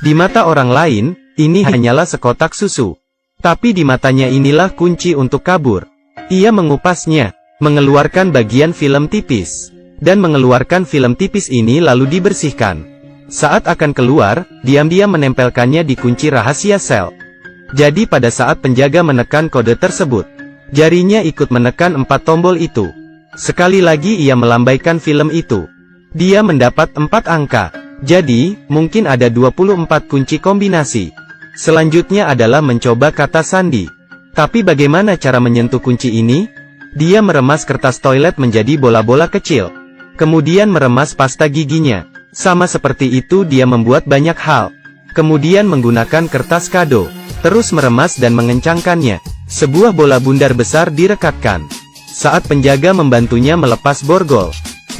Di mata orang lain, ini hanyalah sekotak susu. Tapi di matanya inilah kunci untuk kabur. Ia mengupasnya, mengeluarkan bagian film tipis, dan mengeluarkan film tipis ini lalu dibersihkan. Saat akan keluar, diam-diam menempelkannya di kunci rahasia sel. Jadi pada saat penjaga menekan kode tersebut, jarinya ikut menekan 4 tombol itu. Sekali lagi ia melambaikan film itu. Dia mendapat 4 angka. Jadi, mungkin ada 24 kunci kombinasi. Selanjutnya adalah mencoba kata sandi. Tapi bagaimana cara menyentuh kunci ini? Dia meremas kertas toilet menjadi bola-bola kecil. Kemudian meremas pasta giginya. Sama seperti itu dia membuat banyak hal. Kemudian menggunakan kertas kado. Terus meremas dan mengencangkannya. Sebuah bola bundar besar direkatkan. Saat penjaga membantunya melepas borgol,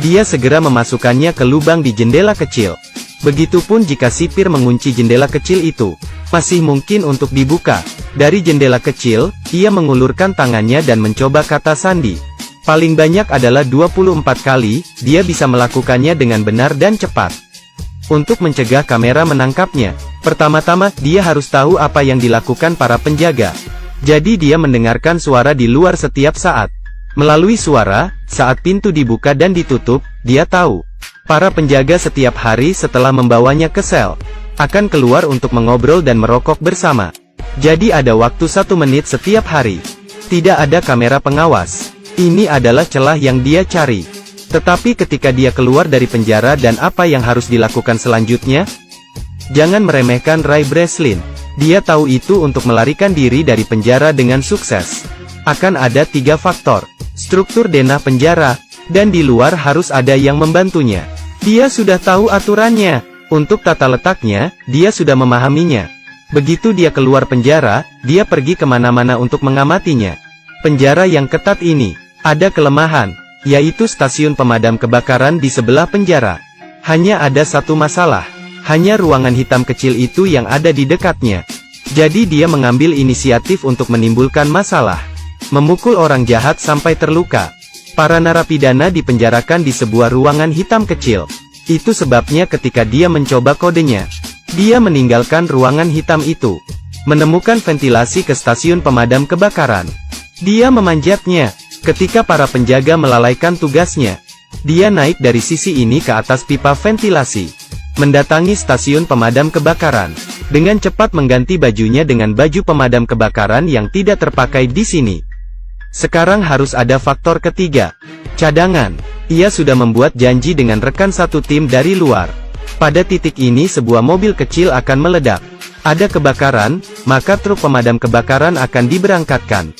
dia segera memasukkannya ke lubang di jendela kecil. Begitupun jika sipir mengunci jendela kecil itu, masih mungkin untuk dibuka. Dari jendela kecil, ia mengulurkan tangannya dan mencoba kata sandi. Paling banyak adalah 24 kali, dia bisa melakukannya dengan benar dan cepat. Untuk mencegah kamera menangkapnya, pertama-tama, dia harus tahu apa yang dilakukan para penjaga. Jadi dia mendengarkan suara di luar setiap saat. Melalui suara, saat pintu dibuka dan ditutup, dia tahu. Para penjaga setiap hari setelah membawanya ke sel, akan keluar untuk mengobrol dan merokok bersama. Jadi ada waktu 1 menit setiap hari. Tidak ada kamera pengawas. Ini adalah celah yang dia cari. Tetapi ketika dia keluar dari penjara dan apa yang harus dilakukan selanjutnya? Jangan meremehkan Ray Breslin. Dia tahu itu untuk melarikan diri dari penjara dengan sukses. Akan ada 3 faktor. Struktur denah penjara, dan di luar harus ada yang membantunya. Dia sudah tahu aturannya. Untuk tata letaknya, dia sudah memahaminya. Begitu dia keluar penjara, dia pergi kemana-mana untuk mengamatinya. Penjara yang ketat ini ada kelemahan, yaitu stasiun pemadam kebakaran di sebelah penjara. Hanya ada satu masalah, hanya ruangan hitam kecil itu yang ada di dekatnya. Jadi dia mengambil inisiatif untuk menimbulkan masalah, memukul orang jahat sampai terluka. Para narapidana dipenjarakan di sebuah ruangan hitam kecil. Itu sebabnya ketika dia mencoba kodenya, dia meninggalkan ruangan hitam itu, menemukan ventilasi ke stasiun pemadam kebakaran. Dia memanjatnya. Ketika para penjaga melalaikan tugasnya, dia naik dari sisi ini ke atas pipa ventilasi, mendatangi stasiun pemadam kebakaran, dengan cepat mengganti bajunya dengan baju pemadam kebakaran yang tidak terpakai di sini. Sekarang harus ada faktor ketiga, cadangan. Ia sudah membuat janji dengan rekan satu tim dari luar. Pada titik ini sebuah mobil kecil akan meledak. Ada kebakaran, maka truk pemadam kebakaran akan diberangkatkan.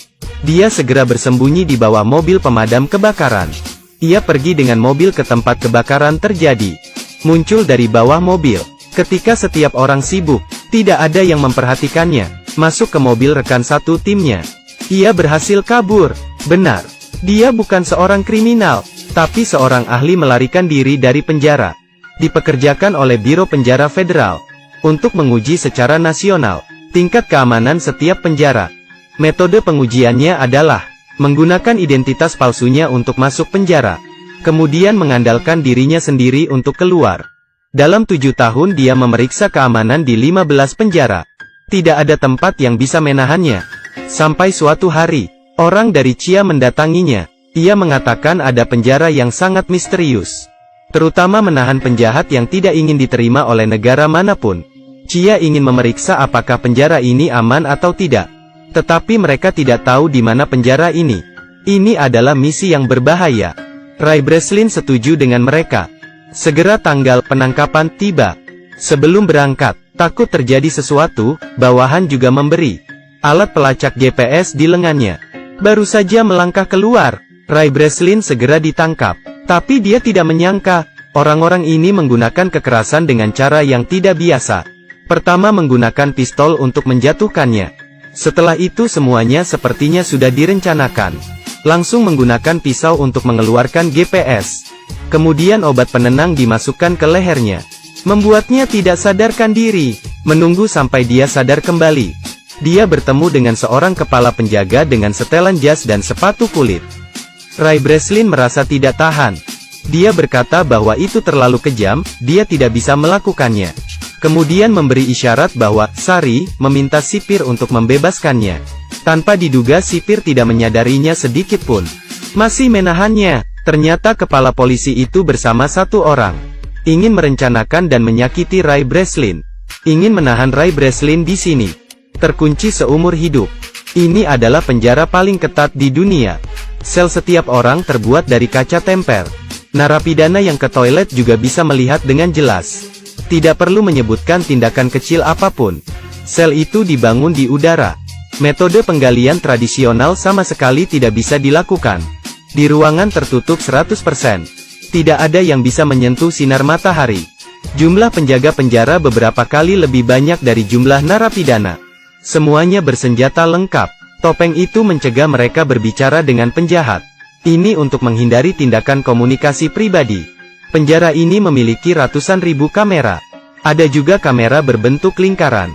Dia segera bersembunyi di bawah mobil pemadam kebakaran. Ia pergi dengan mobil ke tempat kebakaran terjadi. Muncul dari bawah mobil. Ketika setiap orang sibuk, tidak ada yang memperhatikannya. Masuk ke mobil rekan satu timnya. Ia berhasil kabur. Benar. Dia bukan seorang kriminal, tapi seorang ahli melarikan diri dari penjara. Dipekerjakan oleh Biro Penjara Federal untuk menguji secara nasional tingkat keamanan setiap penjara. Metode pengujiannya adalah menggunakan identitas palsunya untuk masuk penjara, kemudian mengandalkan dirinya sendiri untuk keluar. Dalam 7 tahun dia memeriksa keamanan di 15 penjara. Tidak ada tempat yang bisa menahannya. Sampai suatu hari, orang dari Chia mendatanginya. Ia mengatakan ada penjara yang sangat misterius, terutama menahan penjahat yang tidak ingin diterima oleh negara manapun. Chia ingin memeriksa apakah penjara ini aman atau tidak. Tetapi mereka tidak tahu di mana penjara ini. Ini adalah misi yang berbahaya. Ray Breslin setuju dengan mereka. Segera tanggal penangkapan tiba. Sebelum berangkat, takut terjadi sesuatu, bawahan juga memberi alat pelacak GPS di lengannya. Baru saja melangkah keluar, Ray Breslin segera ditangkap. Tapi dia tidak menyangka, orang-orang ini menggunakan kekerasan dengan cara yang tidak biasa. Pertama menggunakan pistol untuk menjatuhkannya. Setelah itu semuanya sepertinya sudah direncanakan. Langsung menggunakan pisau untuk mengeluarkan GPS. Kemudian obat penenang dimasukkan ke lehernya, membuatnya tidak sadarkan diri. Menunggu sampai dia sadar kembali. Dia bertemu dengan seorang kepala penjaga dengan setelan jas dan sepatu kulit. Ray Breslin merasa tidak tahan. Dia berkata bahwa itu terlalu kejam, dia tidak bisa melakukannya. Kemudian memberi isyarat bahwa Sari meminta sipir untuk membebaskannya. Tanpa diduga sipir tidak menyadarinya sedikit pun. Masih menahannya. Ternyata kepala polisi itu bersama satu orang. Ingin merencanakan dan menyakiti Ray Breslin. Ingin menahan Ray Breslin di sini. Terkunci seumur hidup. Ini adalah penjara paling ketat di dunia. Sel setiap orang terbuat dari kaca temper. Narapidana yang ke toilet juga bisa melihat dengan jelas. Tidak perlu menyebutkan tindakan kecil apapun. Sel itu dibangun di udara. Metode penggalian tradisional sama sekali tidak bisa dilakukan. Di ruangan tertutup 100%. Tidak ada yang bisa menyentuh sinar matahari. Jumlah penjaga penjara beberapa kali lebih banyak dari jumlah narapidana. Semuanya bersenjata lengkap. Topeng itu mencegah mereka berbicara dengan penjahat. Ini untuk menghindari tindakan komunikasi pribadi. Penjara ini memiliki ratusan ribu kamera. Ada juga kamera berbentuk lingkaran.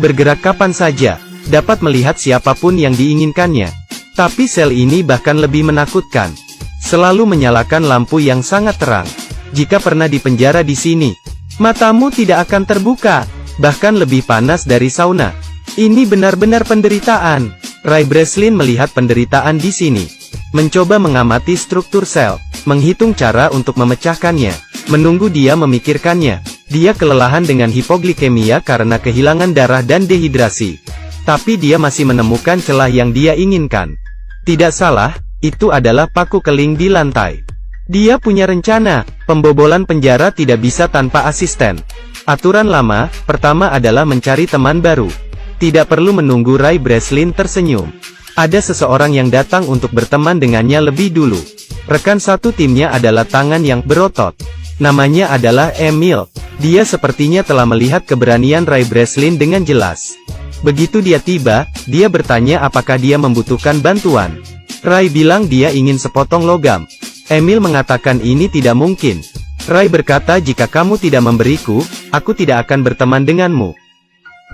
Bergerak kapan saja, dapat melihat siapapun yang diinginkannya. Tapi sel ini bahkan lebih menakutkan. Selalu menyalakan lampu yang sangat terang. Jika pernah dipenjara di sini, matamu tidak akan terbuka. Bahkan lebih panas dari sauna. Ini benar-benar penderitaan. Ray Breslin melihat penderitaan di sini. Mencoba mengamati struktur sel. Menghitung cara untuk memecahkannya. Menunggu dia memikirkannya. Dia kelelahan dengan hipoglikemia karena kehilangan darah dan dehidrasi. Tapi dia masih menemukan celah yang dia inginkan. Tidak salah, itu adalah paku keling di lantai. Dia punya rencana. Pembobolan penjara tidak bisa tanpa asisten. Aturan lama, pertama adalah mencari teman baru. Tidak perlu menunggu Ray Breslin tersenyum. Ada seseorang yang datang untuk berteman dengannya lebih dulu. Rekan satu timnya adalah tangan yang berotot. Namanya adalah Emil. Dia sepertinya telah melihat keberanian Ray Breslin dengan jelas. Begitu dia tiba, dia bertanya apakah dia membutuhkan bantuan. Ray bilang dia ingin sepotong logam. Emil mengatakan ini tidak mungkin. Ray berkata jika kamu tidak memberiku, aku tidak akan berteman denganmu.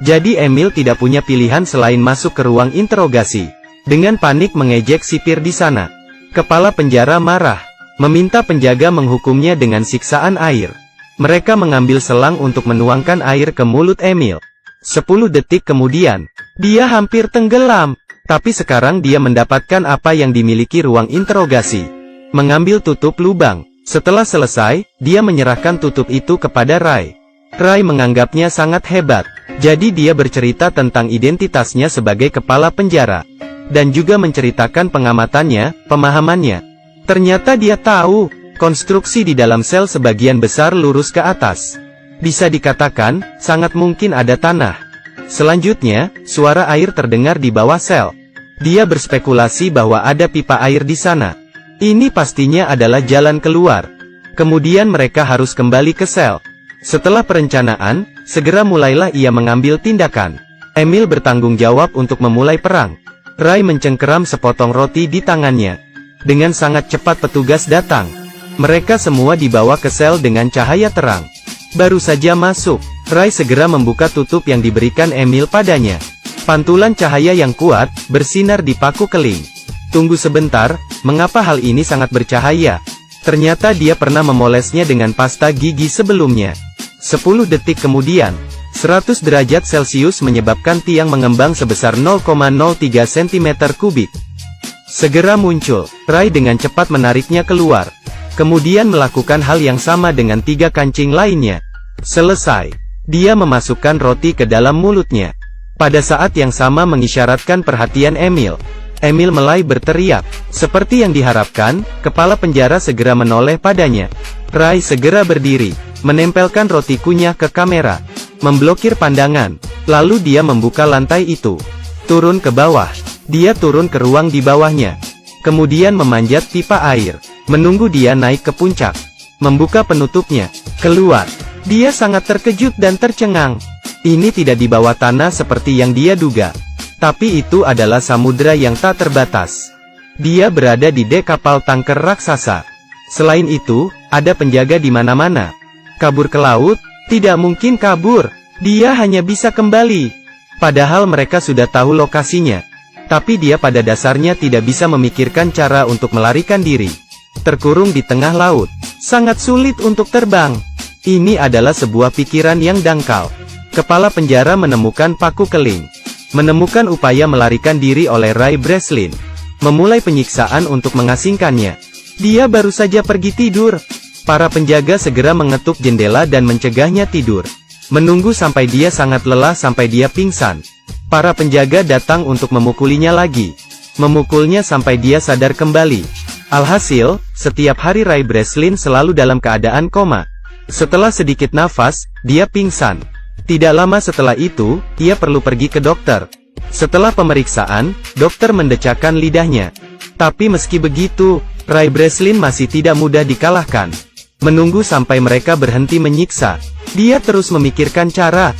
Jadi Emil tidak punya pilihan selain masuk ke ruang interogasi. Dengan panik mengejek sipir di sana. Kepala penjara marah, meminta penjaga menghukumnya dengan siksaan air. Mereka mengambil selang untuk menuangkan air ke mulut Emil. 10 detik kemudian, dia hampir tenggelam. Tapi sekarang dia mendapatkan apa yang dimiliki ruang interogasi. Mengambil tutup lubang. Setelah selesai, dia menyerahkan tutup itu kepada Ray. Ray menganggapnya sangat hebat. Jadi dia bercerita tentang identitasnya sebagai kepala penjara. Dan juga menceritakan pengamatannya, pemahamannya. Ternyata dia tahu, konstruksi di dalam sel sebagian besar lurus ke atas. Bisa dikatakan, sangat mungkin ada tanah. Selanjutnya, suara air terdengar di bawah sel. Dia berspekulasi bahwa ada pipa air di sana. Ini pastinya adalah jalan keluar. Kemudian mereka harus kembali ke sel. Setelah perencanaan, segera mulailah ia mengambil tindakan. Emil bertanggung jawab untuk memulai perang. Ray mencengkeram sepotong roti di tangannya. Dengan sangat cepat petugas datang. Mereka semua dibawa ke sel dengan cahaya terang. Baru saja masuk, Ray segera membuka tutup yang diberikan Emil padanya. Pantulan cahaya yang kuat, bersinar di paku keling. Tunggu sebentar, mengapa hal ini sangat bercahaya? Ternyata dia pernah memolesnya dengan pasta gigi sebelumnya. 10 detik kemudian, 100 derajat Celcius menyebabkan tiang mengembang sebesar 0,03 cm3. Segera muncul, Ray dengan cepat menariknya keluar. Kemudian melakukan hal yang sama dengan 3 kancing lainnya. Selesai. Dia memasukkan roti ke dalam mulutnya. Pada saat yang sama mengisyaratkan perhatian Emil. Emil mulai berteriak. Seperti yang diharapkan, kepala penjara segera menoleh padanya. Ray segera berdiri, menempelkan roti kunyah ke kamera. Memblokir pandangan. Lalu dia membuka lantai itu. Turun ke bawah. Dia turun ke ruang di bawahnya. Kemudian memanjat pipa air. Menunggu dia naik ke puncak. Membuka penutupnya. Keluar. Dia sangat terkejut dan tercengang. Ini tidak di bawah tanah seperti yang dia duga. Tapi itu adalah samudera yang tak terbatas. Dia berada di dek kapal tanker raksasa. Selain itu, ada penjaga di mana-mana. Kabur ke laut? Tidak mungkin kabur. Dia hanya bisa kembali. Padahal mereka sudah tahu lokasinya. Tapi dia pada dasarnya tidak bisa memikirkan cara untuk melarikan diri. Terkurung di tengah laut. Sangat sulit untuk terbang. Ini adalah sebuah pikiran yang dangkal. Kepala penjara menemukan paku keling. Menemukan upaya melarikan diri oleh Ray Breslin. Memulai penyiksaan untuk mengasingkannya. Dia baru saja pergi tidur. Para penjaga segera mengetuk jendela dan mencegahnya tidur. Menunggu sampai dia sangat lelah sampai dia pingsan. Para penjaga datang untuk memukulinya lagi. Memukulnya sampai dia sadar kembali. Alhasil, setiap hari Ray Breslin selalu dalam keadaan koma. Setelah sedikit nafas, dia pingsan. Tidak lama setelah itu, ia perlu pergi ke dokter. Setelah pemeriksaan, dokter mendecakkan lidahnya. Tapi meski begitu, Ray Breslin masih tidak mudah dikalahkan. Menunggu sampai mereka berhenti menyiksa, dia terus memikirkan cara.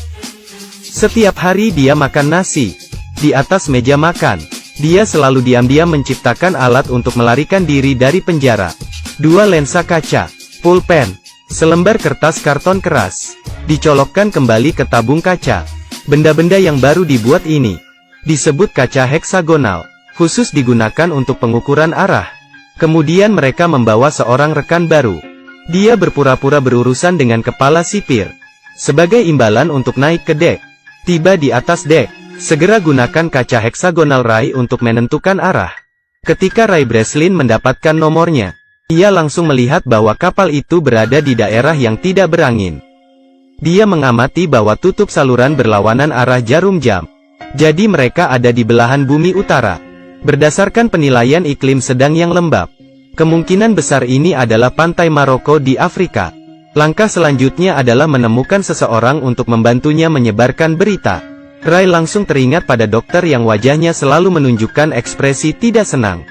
Setiap hari dia makan nasi. Di atas meja makan, dia selalu diam-diam menciptakan alat untuk melarikan diri dari penjara. 2 lensa kaca, pulpen, selembar kertas karton keras, dicolokkan kembali ke tabung kaca. Benda-benda yang baru dibuat ini disebut kaca heksagonal, khusus digunakan untuk pengukuran arah. Kemudian mereka membawa seorang rekan baru. Dia berpura-pura berurusan dengan kepala sipir. Sebagai imbalan untuk naik ke dek. Tiba di atas dek, segera gunakan kaca heksagonal Ray untuk menentukan arah. Ketika Ray Breslin mendapatkan nomornya, ia langsung melihat bahwa kapal itu berada di daerah yang tidak berangin. Dia mengamati bahwa tutup saluran berlawanan arah jarum jam. Jadi mereka ada di belahan bumi utara. Berdasarkan penilaian iklim sedang yang lembab, kemungkinan besar ini adalah pantai Maroko di Afrika. Langkah selanjutnya adalah menemukan seseorang untuk membantunya menyebarkan berita. Ray langsung teringat pada dokter yang wajahnya selalu menunjukkan ekspresi tidak senang.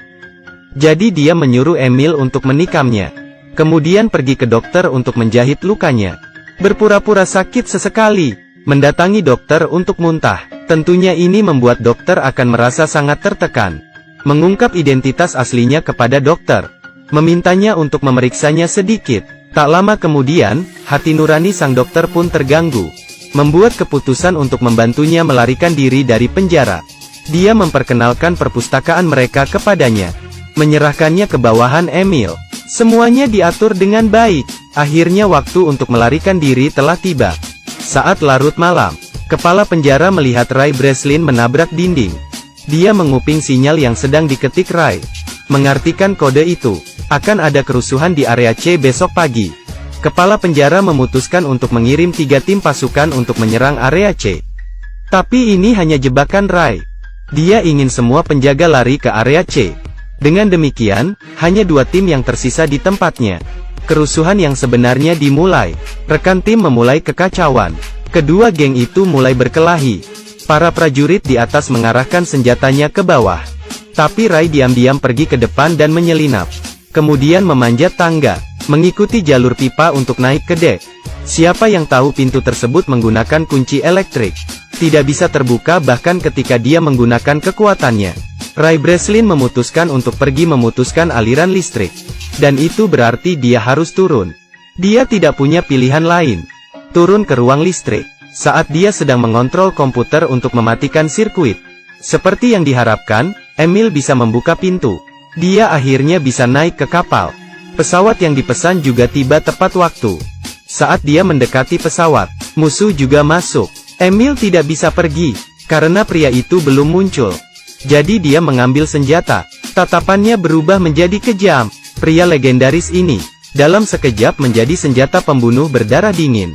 Jadi dia menyuruh Emil untuk menikamnya. Kemudian pergi ke dokter untuk menjahit lukanya. Berpura-pura sakit sesekali. Mendatangi dokter untuk muntah. Tentunya ini membuat dokter akan merasa sangat tertekan. Mengungkap identitas aslinya kepada dokter. Memintanya untuk memeriksanya sedikit. Tak lama kemudian, hati nurani sang dokter pun terganggu. Membuat keputusan untuk membantunya melarikan diri dari penjara. Dia memperkenalkan perpustakaan mereka kepadanya. Menyerahkannya ke bawahan Emil. Semuanya diatur dengan baik. Akhirnya waktu untuk melarikan diri telah tiba. Saat larut malam, kepala penjara melihat Ray Breslin menabrak dinding. Dia menguping sinyal yang sedang diketik Ray. Mengartikan kode itu, akan ada kerusuhan di area C besok pagi. Kepala penjara memutuskan untuk mengirim 3 tim pasukan untuk menyerang area C. Tapi ini hanya jebakan Ray. Dia ingin semua penjaga lari ke area C. Dengan demikian, hanya 2 tim yang tersisa di tempatnya. Kerusuhan yang sebenarnya dimulai. Rekan tim memulai kekacauan. Kedua geng itu mulai berkelahi. Para prajurit di atas mengarahkan senjatanya ke bawah. Tapi Ray diam-diam pergi ke depan dan menyelinap. Kemudian memanjat tangga, mengikuti jalur pipa untuk naik ke dek. Siapa yang tahu pintu tersebut menggunakan kunci elektrik. Tidak bisa terbuka bahkan ketika dia menggunakan kekuatannya. Ray Breslin memutuskan untuk pergi memutuskan aliran listrik. Dan itu berarti dia harus turun. Dia tidak punya pilihan lain. Turun ke ruang listrik. Saat dia sedang mengontrol komputer untuk mematikan sirkuit. Seperti yang diharapkan, Emil bisa membuka pintu. Dia akhirnya bisa naik ke kapal. Pesawat yang dipesan juga tiba tepat waktu. Saat dia mendekati pesawat, musuh juga masuk. Emil tidak bisa pergi, karena pria itu belum muncul. Jadi dia mengambil senjata. Tatapannya berubah menjadi kejam. Pria legendaris ini, dalam sekejap menjadi senjata pembunuh berdarah dingin.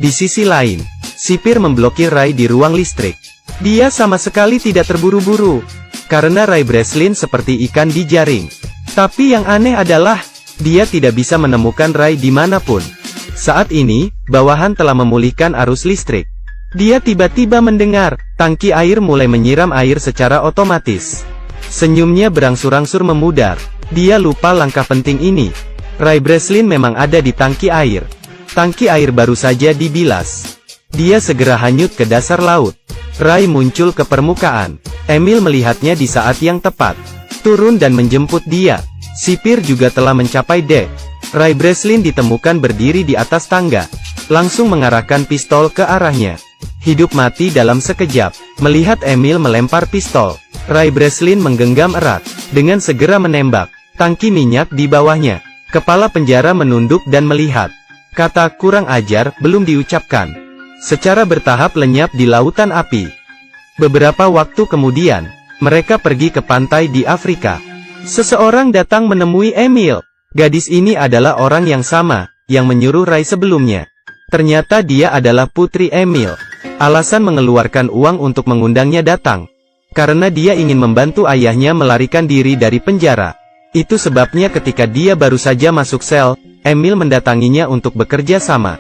Di sisi lain, sipir memblokir Ray di ruang listrik. Dia sama sekali tidak terburu-buru. Karena Ray Breslin seperti ikan di jaring. Tapi yang aneh adalah, dia tidak bisa menemukan Ray dimanapun. Saat ini, bawahan telah memulihkan arus listrik. Dia tiba-tiba mendengar, tangki air mulai menyiram air secara otomatis. Senyumnya berangsur-angsur memudar. Dia lupa langkah penting ini. Ray Breslin memang ada di tangki air. Tangki air baru saja dibilas. Dia segera hanyut ke dasar laut. Ray muncul ke permukaan. Emil melihatnya di saat yang tepat. Turun dan menjemput dia. Sipir juga telah mencapai dek. Ray Breslin ditemukan berdiri di atas tangga. Langsung mengarahkan pistol ke arahnya. Hidup mati dalam sekejap. Melihat Emil melempar pistol, Ray Breslin menggenggam erat. Dengan segera menembak. Tangki minyak di bawahnya. Kepala penjara menunduk dan melihat. Kata kurang ajar belum diucapkan. Secara bertahap lenyap di lautan api. Beberapa waktu kemudian, mereka pergi ke pantai di Afrika. Seseorang datang menemui Emil. Gadis ini adalah orang yang sama, yang menyuruh Rai sebelumnya. Ternyata dia adalah putri Emil. Alasan mengeluarkan uang untuk mengundangnya datang. Karena dia ingin membantu ayahnya melarikan diri dari penjara. Itu sebabnya ketika dia baru saja masuk sel, Emil mendatanginya untuk bekerja sama.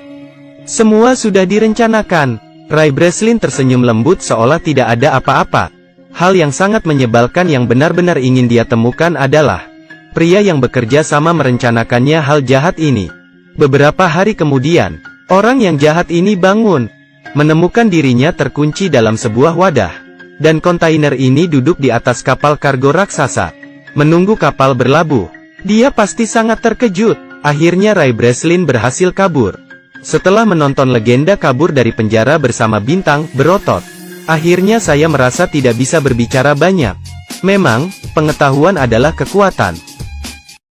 Semua sudah direncanakan. Rai Breslin tersenyum lembut seolah tidak ada apa-apa. Hal yang sangat menyebalkan yang benar-benar ingin dia temukan adalah pria yang bekerja sama merencanakannya hal jahat ini. Beberapa hari kemudian, orang yang jahat ini bangun, menemukan dirinya terkunci dalam sebuah wadah. Dan kontainer ini duduk di atas kapal kargo raksasa, menunggu kapal berlabuh. Dia pasti sangat terkejut. Akhirnya Rai Breslin berhasil kabur. Setelah menonton legenda kabur dari penjara bersama bintang berotot, akhirnya saya merasa tidak bisa berbicara banyak. Memang, pengetahuan adalah kekuatan.